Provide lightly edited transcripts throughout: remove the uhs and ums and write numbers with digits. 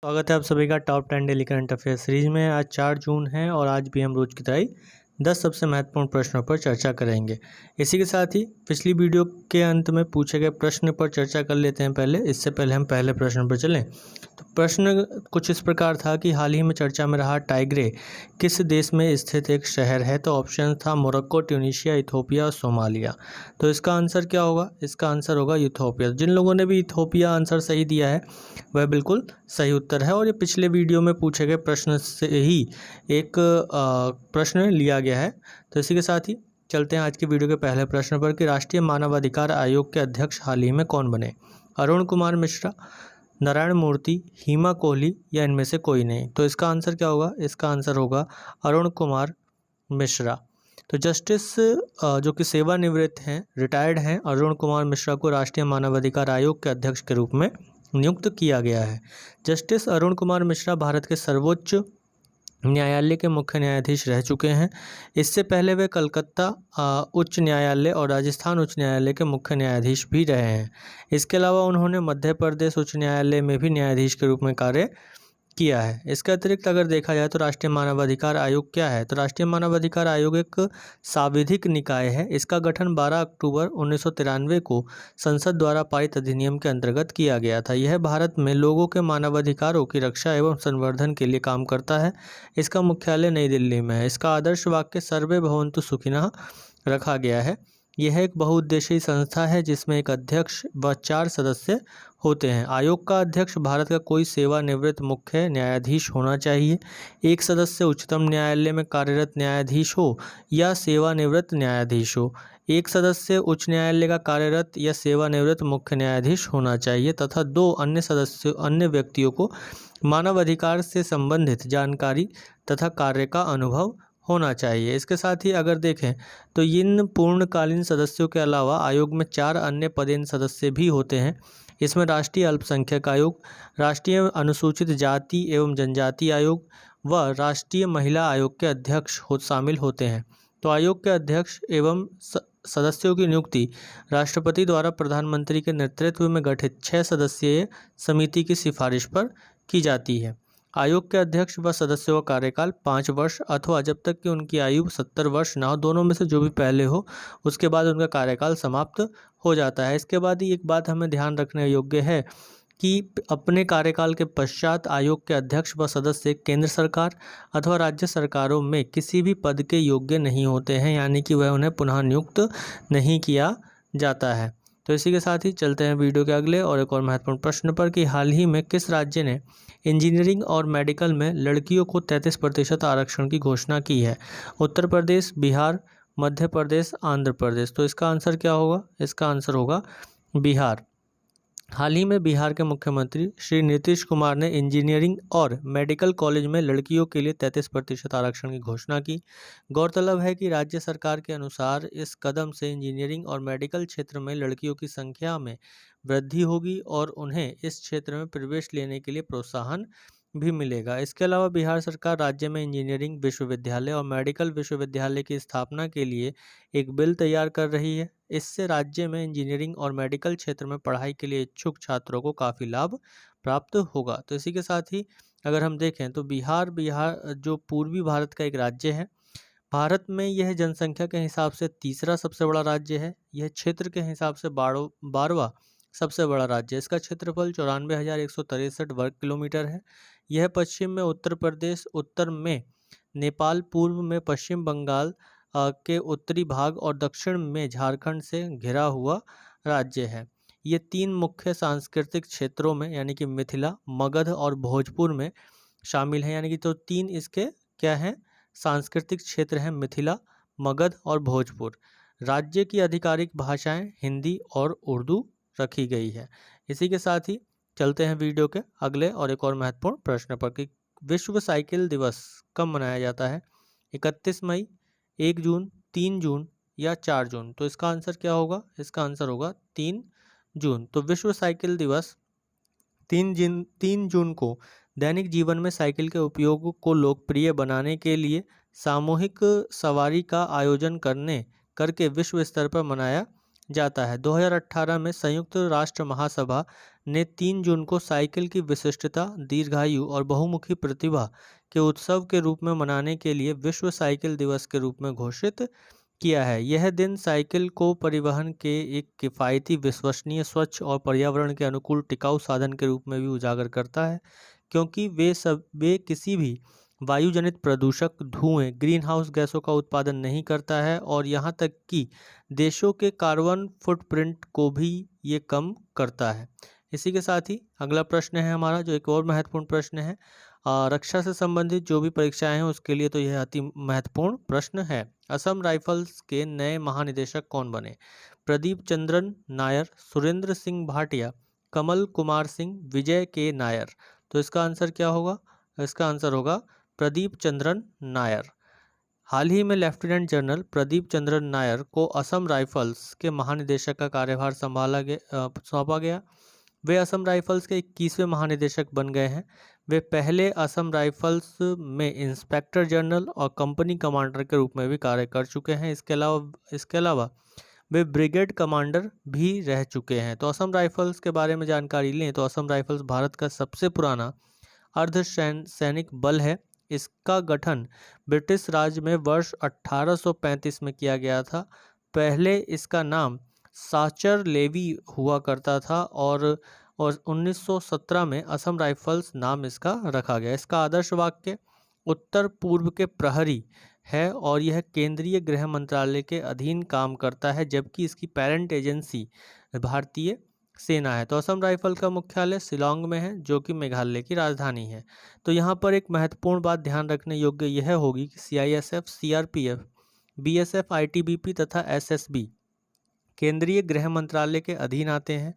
स्वागत है आप सभी का top 10 daily current affair series में। आज 4 जून है और आज भी हम रोज की तरह 10 सबसे महत्वपूर्ण प्रश्नों पर चर्चा करेंगे। इसी के साथ ही पिछली वीडियो के अंत में पूछे गए प्रश्न पर चर्चा कर लेते हैं। इससे पहले हम पहले प्रश्न पर चलें तो प्रश्न कुछ इस प्रकार था कि हाल ही में चर्चा में रहा टाइग्रे किस देश में स्थित एक शहर है। तो ऑप्शन था मोरक्को, ट्यूनीशिया, इथोपिया और सोमालिया। तो इसका आंसर क्या होगा? इसका आंसर होगा इथोपिया। जिन लोगों ने भी इथोपिया आंसर सही दिया है वह बिल्कुल सही उत्तर है और ये पिछले वीडियो में पूछे गए प्रश्न से ही एक प्रश्न लिया गया है। तो इसी के साथ ही चलते हैं आज की वीडियो के पहले प्रश्न पर कि राष्ट्रीय मानवाधिकार आयोग के अध्यक्ष हाल ही में कौन बने? अरुण कुमार मिश्रा, नारायण मूर्ति, हिमा कोहली या इनमें से कोई नहीं। तो इसका आंसर क्या होगा? इसका आंसर होगा अरुण कुमार मिश्रा। तो जस्टिस जो कि सेवानिवृत्त हैं, रिटायर्ड हैं, अरुण कुमार मिश्रा को राष्ट्रीय मानवाधिकार आयोग के अध्यक्ष के रूप में नियुक्त किया गया है। जस्टिस अरुण कुमार मिश्रा भारत के सर्वोच्च न्यायालय के मुख्य न्यायाधीश रह चुके हैं। इससे पहले वे कलकत्ता उच्च न्यायालय और राजस्थान उच्च न्यायालय के मुख्य न्यायाधीश भी रहे हैं। इसके अलावा उन्होंने मध्य प्रदेश उच्च न्यायालय में भी न्यायाधीश के रूप में कार्य किया है। इसके अतिरिक्त अगर देखा जाए तो राष्ट्रीय मानवाधिकार आयोग क्या है? तो राष्ट्रीय मानवाधिकार आयोग एक सांविधिक निकाय है। इसका गठन 12 अक्टूबर 1993 को संसद द्वारा पारित अधिनियम के अंतर्गत किया गया था। यह भारत में लोगों के मानवाधिकारों की रक्षा एवं संवर्धन के लिए काम करता है। इसका मुख्यालय नई दिल्ली में है। इसका आदर्श वाक्य सर्वे भवन्तु सुखिनः रखा गया है। यह एक बहुउद्देशीय संस्था है जिसमें एक अध्यक्ष व 4 सदस्य होते हैं। आयोग का अध्यक्ष भारत का कोई सेवानिवृत्त मुख्य न्यायाधीश होना चाहिए। एक सदस्य उच्चतम न्यायालय में कार्यरत न्यायाधीश हो या सेवानिवृत्त न्यायाधीश हो। एक सदस्य उच्च न्यायालय का कार्यरत या सेवानिवृत्त मुख्य न्यायाधीश होना चाहिए तथा 2 अन्य व्यक्तियों को मानवाधिकार से संबंधित जानकारी तथा कार्य का अनुभव होना चाहिए। इसके साथ ही अगर देखें तो इन पूर्णकालीन सदस्यों के अलावा आयोग में 4 अन्य पदेन सदस्य भी होते हैं। इसमें राष्ट्रीय अल्पसंख्यक आयोग, राष्ट्रीय अनुसूचित जाति एवं जनजाति आयोग व राष्ट्रीय महिला आयोग के अध्यक्ष शामिल होते हैं। तो आयोग के अध्यक्ष एवं सदस्यों की नियुक्ति राष्ट्रपति द्वारा प्रधानमंत्री के नेतृत्व में गठित 6 सदस्यीय समिति की सिफारिश पर की जाती है। आयोग के अध्यक्ष व सदस्यों का कार्यकाल 5 वर्ष अथवा जब तक कि उनकी आयु 70 वर्ष ना हो, दोनों में से जो भी पहले हो उसके बाद उनका कार्यकाल समाप्त हो जाता है। इसके बाद ही एक बात हमें ध्यान रखने योग्य है कि अपने कार्यकाल के पश्चात आयोग के अध्यक्ष व सदस्य केंद्र सरकार अथवा राज्य सरकारों में किसी भी पद के योग्य नहीं होते हैं, यानी कि वह उन्हें पुनः नियुक्त नहीं किया जाता है। तो इसी के साथ ही चलते हैं वीडियो के अगले और एक और महत्वपूर्ण प्रश्न पर कि हाल ही में किस राज्य ने इंजीनियरिंग और मेडिकल में लड़कियों को 33% आरक्षण की घोषणा की है? उत्तर प्रदेश, बिहार, मध्य प्रदेश, आंध्र प्रदेश। तो इसका आंसर क्या होगा? इसका आंसर होगा बिहार। हाल ही में बिहार के मुख्यमंत्री श्री नीतीश कुमार ने इंजीनियरिंग और मेडिकल कॉलेज में लड़कियों के लिए 33% आरक्षण की घोषणा की। गौरतलब है कि राज्य सरकार के अनुसार इस कदम से इंजीनियरिंग और मेडिकल क्षेत्र में लड़कियों की संख्या में वृद्धि होगी और उन्हें इस क्षेत्र में प्रवेश लेने के लिए प्रोत्साहन भी मिलेगा। इसके अलावा बिहार सरकार राज्य में इंजीनियरिंग विश्वविद्यालय और मेडिकल विश्वविद्यालय की स्थापना के लिए एक बिल तैयार कर रही है। इससे राज्य में इंजीनियरिंग और मेडिकल क्षेत्र में पढ़ाई के लिए इच्छुक छात्रों को काफ़ी लाभ प्राप्त होगा। तो इसी के साथ ही अगर हम देखें तो बिहार जो पूर्वी भारत का एक राज्य है। भारत में यह जनसंख्या के हिसाब से तीसरा सबसे बड़ा राज्य है। यह क्षेत्र के हिसाब से 12वां सबसे बड़ा राज्य है। इसका क्षेत्रफल 94,163 वर्ग किलोमीटर है। यह पश्चिम में उत्तर प्रदेश, उत्तर में नेपाल, पूर्व में पश्चिम बंगाल के उत्तरी भाग और दक्षिण में झारखंड से घिरा हुआ राज्य है। ये 3 मुख्य सांस्कृतिक क्षेत्रों में यानी कि मिथिला, मगध और भोजपुर में शामिल हैं। यानी कि तो 3 इसके क्या हैं? सांस्कृतिक क्षेत्र हैं, मिथिला, मगध और भोजपुर। राज्य की आधिकारिक भाषाएं हिंदी और उर्दू रखी गई है। इसी के साथ ही चलते हैं वीडियो के अगले और एक और महत्वपूर्ण प्रश्न पर कि विश्व साइकिल दिवस कब मनाया जाता है? 31 मई, 1 जून, 3 जून या 4 जून। तो इसका आंसर क्या होगा? इसका आंसर होगा 3 जून। तो विश्व साइकिल दिवस 3 जून को दैनिक जीवन में साइकिल के उपयोग को लोकप्रिय बनाने के लिए सामूहिक सवारी का आयोजन करके विश्व स्तर पर मनाया जाता है। 2018 में संयुक्त राष्ट्र महासभा ने 3 जून को साइकिल की विशिष्टता, दीर्घायु और बहुमुखी प्रतिभा के उत्सव के रूप में मनाने के लिए विश्व साइकिल दिवस के रूप में घोषित किया है। यह दिन साइकिल को परिवहन के एक किफ़ायती, विश्वसनीय, स्वच्छ और पर्यावरण के अनुकूल टिकाऊ साधन के रूप में भी उजागर करता है, क्योंकि वे किसी भी वायुजनित प्रदूषक, धुएं, ग्रीन हाउस गैसों का उत्पादन नहीं करता है और यहाँ तक कि देशों के कार्बन फुटप्रिंट को भी ये कम करता है। इसी के साथ ही अगला प्रश्न है हमारा, जो एक और महत्वपूर्ण प्रश्न है। रक्षा से संबंधित जो भी परीक्षाएं हैं उसके लिए तो यह अति महत्वपूर्ण प्रश्न है। असम राइफल्स के नए महानिदेशक कौन बने? प्रदीप चंद्रन नायर, सुरेंद्र सिंह भाटिया, कमल कुमार सिंह, विजय के नायर। तो इसका आंसर क्या होगा? इसका आंसर होगा प्रदीप चंद्रन नायर। हाल ही में लेफ्टिनेंट जनरल प्रदीप चंद्रन नायर को असम राइफल्स के महानिदेशक का कार्यभार सौंपा गया। वे असम राइफल्स के 21वें महानिदेशक बन गए हैं। वे पहले असम राइफल्स में इंस्पेक्टर जनरल और कंपनी कमांडर के रूप में भी कार्य कर चुके हैं। इसके अलावा वे ब्रिगेड कमांडर भी रह चुके हैं। तो असम राइफल्स के बारे में जानकारी लें तो असम राइफल्स भारत का सबसे पुराना अर्धसैनिक बल है। इसका गठन ब्रिटिश राज में वर्ष 1835 में किया गया था। पहले इसका नाम साचर लेवी हुआ करता था और 1917 में असम राइफल्स नाम इसका रखा गया। इसका आदर्श वाक्य उत्तर पूर्व के प्रहरी है और यह केंद्रीय गृह मंत्रालय के अधीन काम करता है, जबकि इसकी पेरेंट एजेंसी भारतीय सेना है। तो असम राइफल का मुख्यालय शिलांग में है, जो कि मेघालय की राजधानी है। तो यहाँ पर एक महत्वपूर्ण बात ध्यान रखने योग्य यह होगी कि CISF, CRPF, BSF, ITBP तथा SSB केंद्रीय गृह मंत्रालय के अधीन आते हैं।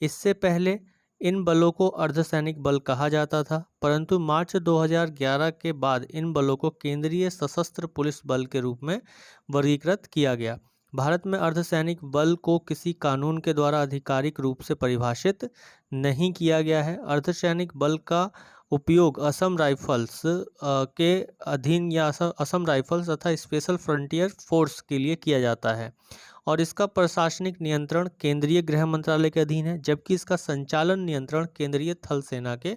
इससे पहले इन बलों को अर्धसैनिक बल कहा जाता था, परंतु मार्च 2011 के बाद इन बलों को केंद्रीय सशस्त्र पुलिस बल के रूप में वर्गीकृत किया गया। भारत में अर्धसैनिक बल को किसी कानून के द्वारा आधिकारिक रूप से परिभाषित नहीं किया गया है। अर्धसैनिक बल का उपयोग असम राइफल्स के अधीन या असम राइफल्स तथा स्पेशल फ्रंटियर फोर्स के लिए किया जाता है और इसका प्रशासनिक नियंत्रण केंद्रीय गृह मंत्रालय के अधीन है, जबकि इसका संचालन नियंत्रण केंद्रीय थल सेना के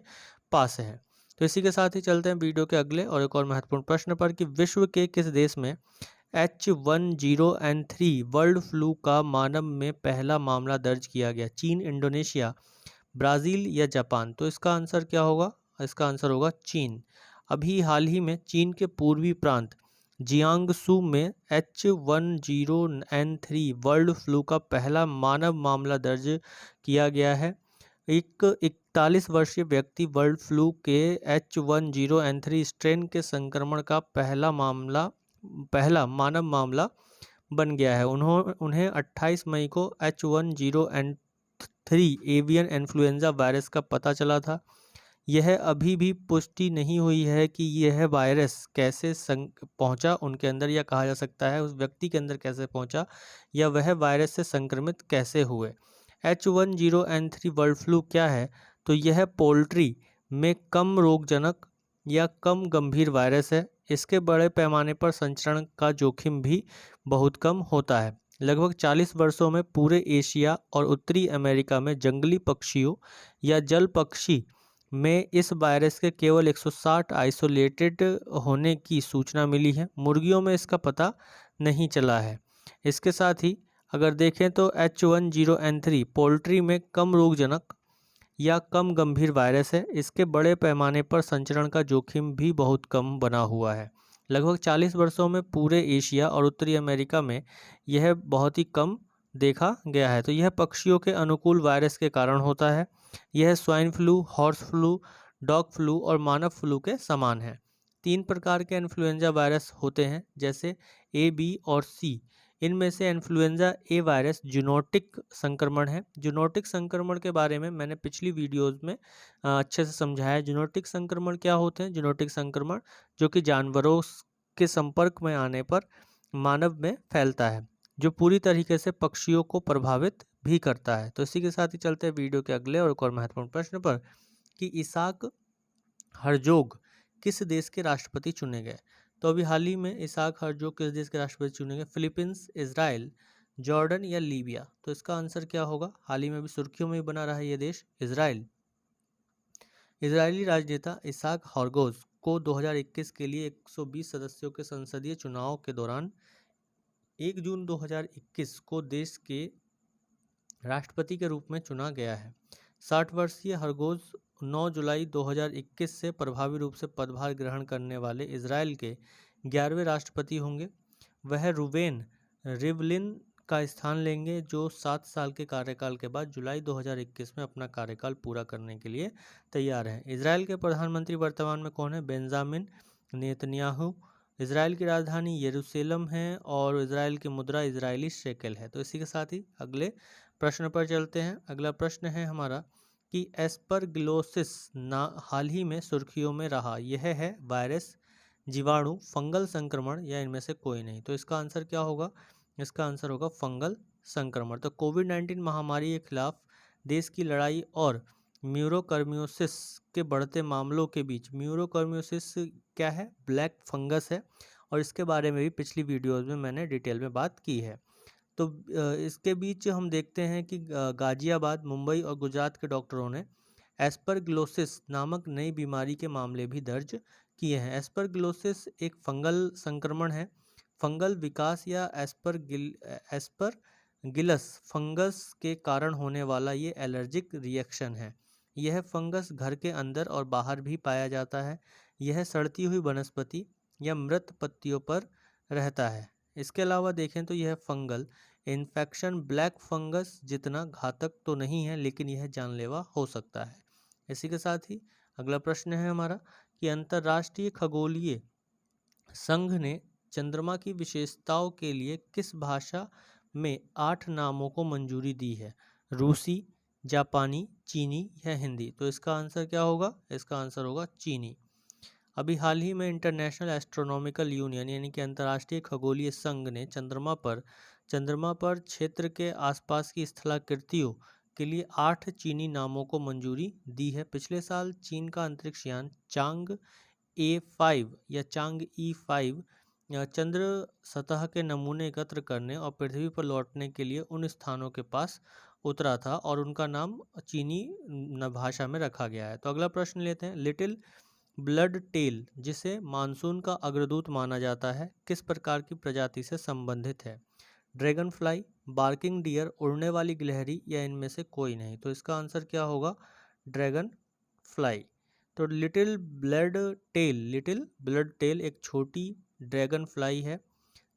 पास है। तो इसी के साथ ही चलते हैं वीडियो के अगले और एक और महत्वपूर्ण प्रश्न पर कि विश्व के किस देश में H1N3 वर्ल्ड फ्लू का मानव में पहला मामला दर्ज किया गया? चीन, इंडोनेशिया, ब्राज़ील या जापान? तो इसका आंसर क्या होगा? इसका आंसर होगा चीन। अभी हाल ही में चीन के पूर्वी प्रांत जियांगसू में H1N3 वर्ल्ड फ्लू का पहला मानव मामला दर्ज किया गया है। एक 41 वर्षीय व्यक्ति वर्ल्ड फ्लू के H1N3 स्ट्रेन के संक्रमण का पहला मानव मामला बन गया है। उन्हें 28 मई को H1N3 एवियन इन्फ्लुएंजा वायरस का पता चला था। यह अभी भी पुष्टि नहीं हुई है कि यह वायरस कैसे पहुंचा उनके अंदर, या कहा जा सकता है उस व्यक्ति के अंदर कैसे पहुंचा, या वह वायरस से संक्रमित कैसे हुए। H1N3 वर्ल्ड फ्लू क्या है? तो यह पोल्ट्री में कम रोगजनक या कम गंभीर वायरस है। इसके बड़े पैमाने पर संचरण का जोखिम भी बहुत कम होता है। लगभग 40 वर्षों में पूरे एशिया और उत्तरी अमेरिका में जंगली पक्षियों या जल पक्षी में इस वायरस के केवल 160 आइसोलेटेड होने की सूचना मिली है। मुर्गियों में इसका पता नहीं चला है। इसके साथ ही अगर देखें तो H1N3 पोल्ट्री में कम रोगजनक या कम गंभीर वायरस है। इसके बड़े पैमाने पर संचरण का जोखिम भी बहुत कम बना हुआ है। लगभग 40 वर्षों में पूरे एशिया और उत्तरी अमेरिका में यह बहुत ही कम देखा गया है। तो यह पक्षियों के अनुकूल वायरस के कारण होता है। यह swine flu, horse flu, dog flu और मानव फ्लू के समान है। 3 प्रकार के इन्फ्लुएंजा वायरस होते हैं, जैसे A, B और C। इनमें से इन्फ्लुएंजा ए वायरस जूनोटिक संक्रमण है। जूनोटिक संक्रमण के बारे में मैंने पिछली वीडियोस में अच्छे से समझाया है। जूनोटिक संक्रमण क्या होते हैं? जूनोटिक संक्रमण जो कि जानवरों के संपर्क में आने पर मानव में फैलता है, जो पूरी तरीके से पक्षियों को प्रभावित भी करता है। तो इसी के साथ ही चलते हैं वीडियो के अगले और एक और महत्वपूर्ण प्रश्न पर कि इसाक हर्जोग किस देश के राष्ट्रपति चुने गए? तो अभी हाल ही में इसाक हर्जोग किस देश के राष्ट्रपति चुने गए? फिलीपींस, इजराइल, जॉर्डन या लीबिया? तो इसका आंसर क्या होगा? हाल ही में भी सुर्खियों में बना रहा है ये देश, इजराइल। इजरायली राजनेता इसाक हर्गोज को 2021 के लिए 120 सदस्यों के संसदीय चुनाव के दौरान 1 जून 2021 को देश के राष्ट्रपति के रूप में चुना गया है। 60 वर्षीय हरगोज 9 जुलाई 2021 से प्रभावी रूप से पदभार ग्रहण करने वाले इजराइल के 11वें राष्ट्रपति होंगे। वह रूवेन रिवलिन का स्थान लेंगे, जो 7 साल के कार्यकाल के बाद जुलाई 2021 में अपना कार्यकाल पूरा करने के लिए तैयार हैं। इजराइल के प्रधानमंत्री वर्तमान में कौन है? Benjamin Netanyahu. इजराइल की राजधानी यरूशलेम है और इजराइल की मुद्रा इजरायली शेकेल है। तो इसी के साथ ही अगले प्रश्न पर चलते हैं। अगला प्रश्न है हमारा कि एस्परगिलोसिस हाल ही में सुर्खियों में रहा, यह है वायरस, जीवाणु, फंगल संक्रमण या इनमें से कोई नहीं? तो इसका आंसर क्या होगा? इसका आंसर होगा फंगल संक्रमण। तो कोविड-19 महामारी के खिलाफ देश की लड़ाई और म्यूकोरमाइकोसिस के बढ़ते मामलों के बीच, म्यूकोरमाइकोसिस क्या है? ब्लैक फंगस है और इसके बारे में भी पिछली वीडियोज़ में मैंने डिटेल में बात की है। तो इसके बीच हम देखते हैं कि गाजियाबाद, मुंबई और गुजरात के डॉक्टरों ने एस्परगिलोसिस नामक नई बीमारी के मामले भी दर्ज किए हैं। एस्परगिलोसिस एक फंगल संक्रमण है। फंगल विकास या एस्परगिलस फंगस के कारण होने वाला ये एलर्जिक रिएक्शन है। यह फंगस घर के अंदर और बाहर भी पाया जाता है। यह सड़ती हुई वनस्पति या मृत पत्तियों पर रहता है। इसके अलावा देखें तो यह फंगल इन्फेक्शन ब्लैक फंगस जितना घातक तो नहीं है, लेकिन यह जानलेवा हो सकता है। इसी के साथ ही अगला प्रश्न है हमारा कि अंतर्राष्ट्रीय खगोलीय संघ ने चंद्रमा की विशेषताओं के लिए किस भाषा में 8 नामों को मंजूरी दी है? रूसी, जापानी, चीनी या हिंदी? तो इसका आंसर क्या होगा? इसका आंसर होगा चीनी। अभी हाल ही में इंटरनेशनल एस्ट्रोनॉमिकल यूनियन यानी कि अंतर्राष्ट्रीय खगोलीय संघ ने चंद्रमा पर क्षेत्र के आसपास की स्थलाकृतियों के लिए 8 चीनी नामों को मंजूरी दी है। पिछले साल चीन का अंतरिक्ष यान चांग A5 या चांग E5 चंद्र सतह के नमूने एकत्र करने और पृथ्वी पर लौटने के लिए उन स्थानों के पास उतरा था और उनका नाम चीनी भाषा में रखा गया है। तो अगला प्रश्न लेते हैं। लिटिल ब्लड टेल, जिसे मानसून का अग्रदूत माना जाता है, किस प्रकार की प्रजाति से संबंधित है? ड्रैगन फ्लाई, बार्किंग डियर, उड़ने वाली गिलहरी या इनमें से कोई नहीं? तो इसका आंसर क्या होगा? Dragon fly. तो लिटिल ब्लड टेल एक छोटी ड्रैगन फ्लाई है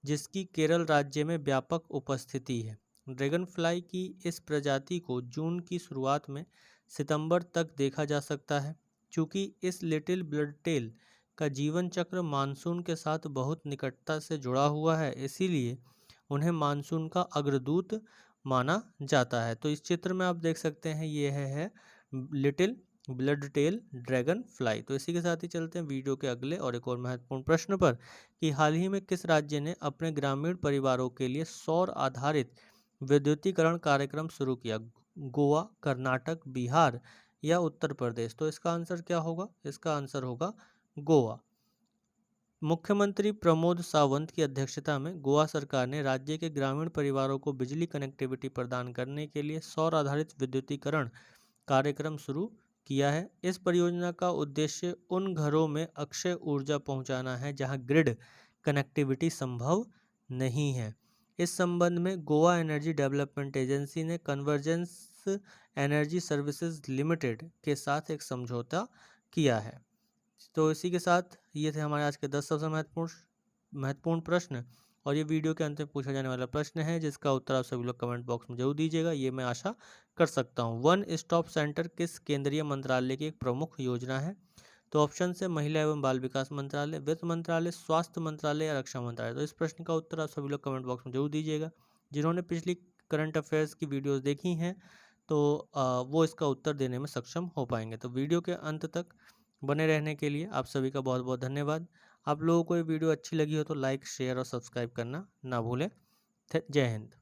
जिसकी केरल राज्य में व्यापक उपस्थिति है। ड्रैगन फ्लाई की इस प्रजाति को जून की शुरुआत में सितंबर तक देखा जा सकता है। चूँकि इस लिटिल ब्लड टेल का जीवन चक्र मानसून के साथ बहुत निकटता से जुड़ा हुआ है, इसीलिए उन्हें मानसून का अग्रदूत माना जाता है। तो इस चित्र में आप देख सकते हैं ये है little blood tail dragonfly. तो इसी के साथ ही चलते हैं वीडियो के अगले और एक और महत्वपूर्ण प्रश्न पर कि हाल ही में किस राज्य ने अपने ग्रामीण परिवारों के लिए सौर आधारित विद्युतीकरण कार्यक्रम शुरू किया? गोवा, कर्नाटक, बिहार या उत्तर प्रदेश? तो इसका आंसर क्या होगा? इसका आंसर होगा गोवा। मुख्यमंत्री प्रमोद सावंत की अध्यक्षता में गोवा सरकार ने राज्य के ग्रामीण परिवारों को बिजली कनेक्टिविटी प्रदान करने के लिए सौर आधारित विद्युतीकरण कार्यक्रम शुरू किया है। इस परियोजना का उद्देश्य उन घरों में अक्षय ऊर्जा पहुंचाना है जहां ग्रिड कनेक्टिविटी संभव नहीं है। इस संबंध में गोवा एनर्जी डेवलपमेंट एजेंसी ने कन्वर्जेंस एनर्जी सर्विसेज लिमिटेड के साथ एक समझौता किया है। तो इसी के साथ ये थे हमारे आज के 10 सबसे महत्वपूर्ण प्रश्न और ये वीडियो के अंत में पूछा जाने वाला प्रश्न है जिसका उत्तर आप सभी लोग कमेंट बॉक्स में जरूर दीजिएगा, ये मैं आशा कर सकता हूँ। वन स्टॉप सेंटर किस केंद्रीय मंत्रालय की एक प्रमुख योजना है? तो ऑप्शन से महिला एवं बाल विकास मंत्रालय, वित्त मंत्रालय, स्वास्थ्य मंत्रालय या रक्षा मंत्रालय? तो इस प्रश्न का उत्तर आप सभी लोग कमेंट बॉक्स में जरूर दीजिएगा। जिन्होंने पिछली करंट अफेयर्स की वीडियोज़ देखी हैं तो वो इसका उत्तर देने में सक्षम हो पाएंगे। तो वीडियो के अंत तक बने रहने के लिए आप सभी का बहुत बहुत धन्यवाद। आप लोगों को ये वीडियो अच्छी लगी हो तो लाइक, शेयर और सब्सक्राइब करना ना भूलें। जय हिंद।